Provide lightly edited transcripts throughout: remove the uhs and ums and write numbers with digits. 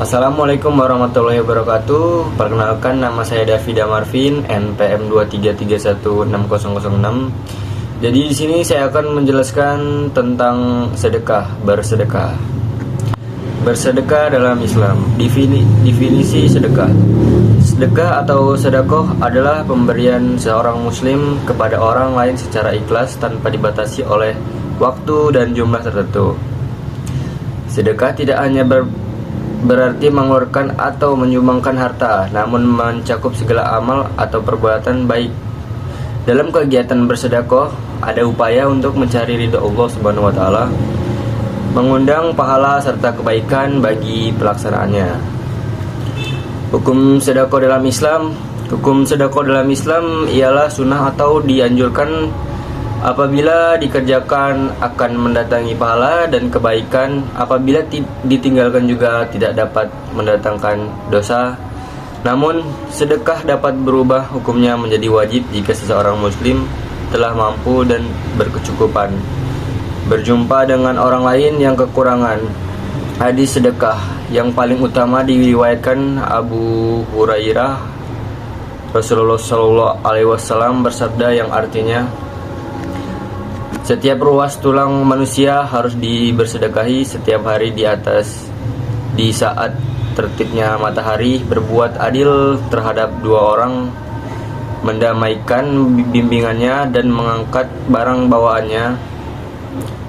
Assalamualaikum warahmatullahi wabarakatuh. Perkenalkan, nama saya Davida Marvin, NPM 233160006. Jadi di sini saya akan menjelaskan tentang bersedekah. Bersedekah dalam Islam. Definisi sedekah. Sedekah atau sedekah adalah pemberian seorang muslim kepada orang lain secara ikhlas tanpa dibatasi oleh waktu dan jumlah tertentu. Sedekah tidak hanya berarti mengeluarkan atau menyumbangkan harta, namun mencakup segala amal atau perbuatan baik. Dalam kegiatan bersedekah ada upaya untuk mencari ridho Allah Subhanahu wa taala, mengundang pahala serta kebaikan bagi pelaksanaannya. Hukum sedekah dalam Islam. Hukum sedekah dalam Islam ialah sunnah atau dianjurkan apabila dikerjakan akan mendatangi pahala dan kebaikan, apabila ditinggalkan juga tidak dapat mendatangkan dosa. Namun sedekah dapat berubah hukumnya menjadi wajib jika seseorang muslim telah mampu dan berkecukupan berjumpa dengan orang lain yang kekurangan. Hadis sedekah yang paling utama diriwayatkan Abu Hurairah. Rasulullah SAW bersabda yang artinya, setiap ruas tulang manusia harus dibersedekahi setiap hari di saat tertibnya matahari. Berbuat adil terhadap dua orang, mendamaikan bimbingannya dan mengangkat barang bawaannya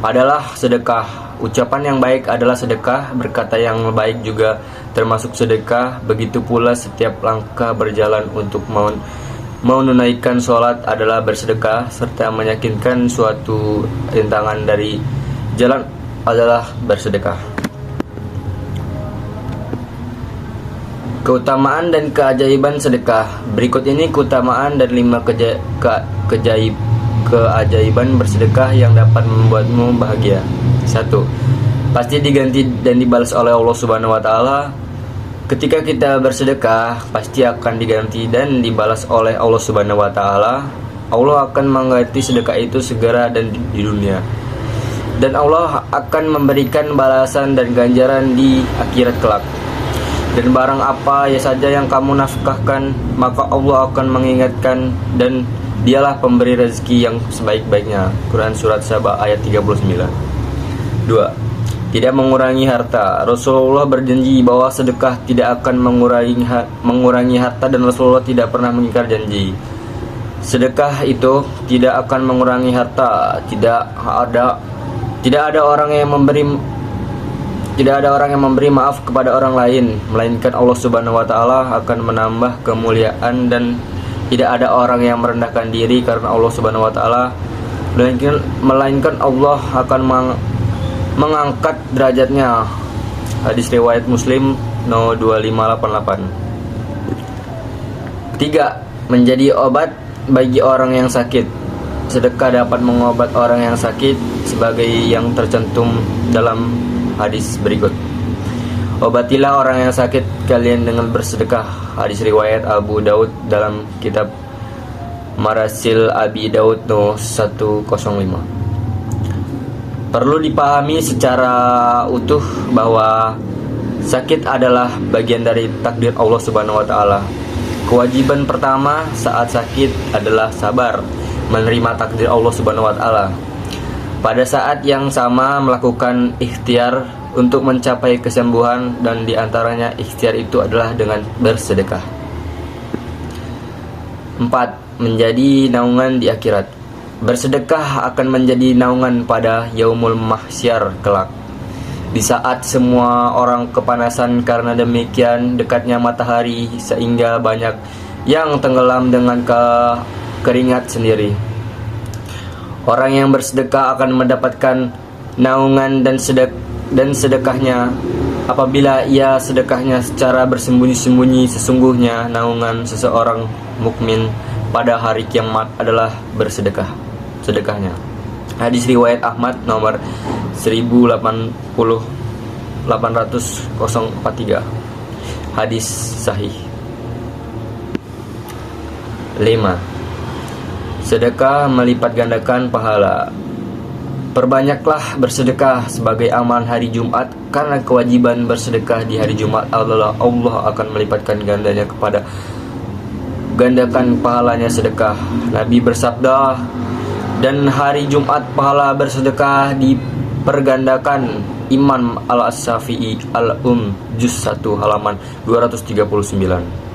adalah sedekah. Ucapan yang baik adalah sedekah, berkata yang baik juga termasuk sedekah. Begitu pula setiap langkah berjalan untuk menunaikan sholat adalah bersedekah, serta meyakinkan suatu rintangan dari jalan adalah bersedekah. Keutamaan dan keajaiban sedekah. Berikut ini keutamaan dan 5 keajaiban bersedekah yang dapat membuatmu bahagia. 1. Pasti diganti dan dibalas oleh Allah Subhanahu wa taala. Ketika kita bersedekah, pasti akan diganti dan dibalas oleh Allah Subhanahu wa taala. Allah akan mengganti sedekah itu segera dan di dunia. Dan Allah akan memberikan balasan dan ganjaran di akhirat kelak. Dan barang apa saja yang kamu nafkahkan, maka Allah akan mengingatkan, dan Dialah pemberi rezeki yang sebaik-baiknya. Quran Surat Saba ayat 39. 2. Tidak mengurangi harta. Rasulullah berjanji bahwa sedekah tidak akan mengurangi harta, dan Rasulullah tidak pernah mengingkar janji. Sedekah itu tidak akan mengurangi harta. Tidak ada orang yang memberi maaf kepada orang lain, melainkan Allah Subhanahu wa taala akan menambah kemuliaan, dan tidak ada orang yang merendahkan diri karena Allah Subhanahu wa taala, melainkan Allah akan mengangkat derajatnya. Hadis riwayat Muslim No 2588. 3. Menjadi obat bagi orang yang sakit. Sedekah dapat mengobat orang yang sakit sebagai yang tercantum dalam hadis berikut. Obatilah orang yang sakit kalian dengan bersedekah. Hadis riwayat Abu Daud dalam kitab Marasil Abi Daud No 105. Perlu dipahami secara utuh bahwa sakit adalah bagian dari takdir Allah Subhanahu wa taala. Kewajiban pertama saat sakit adalah sabar, menerima takdir Allah Subhanahu wa taala. Pada saat yang sama melakukan ikhtiar untuk mencapai kesembuhan, dan diantaranya ikhtiar itu adalah dengan bersedekah. 4. Menjadi naungan di akhirat. Bersedekah akan menjadi naungan pada yaumul mahsyar kelak, di saat semua orang kepanasan karena demikian dekatnya matahari, sehingga banyak yang tenggelam dengan keringat sendiri. Orang yang bersedekah akan mendapatkan naungan dan sedekahnya. Apabila ia sedekahnya secara bersembunyi-sembunyi, sesungguhnya naungan seseorang mukmin pada hari kiamat adalah sedekahnya. Hadis riwayat Ahmad nomor 1808043. Hadis sahih. 5. Sedekah melipat gandakan pahala. Perbanyaklah bersedekah sebagai amalan hari Jumat, karena kewajiban bersedekah di hari Jumat adalah Allah akan melipatkan gandanya kepada gandakan pahalanya sedekah. Nabi bersabda, dan hari Jumat pahala bersedekah dipergandakan. Imam Al-Syafi'i Al-Juz 1 halaman 239.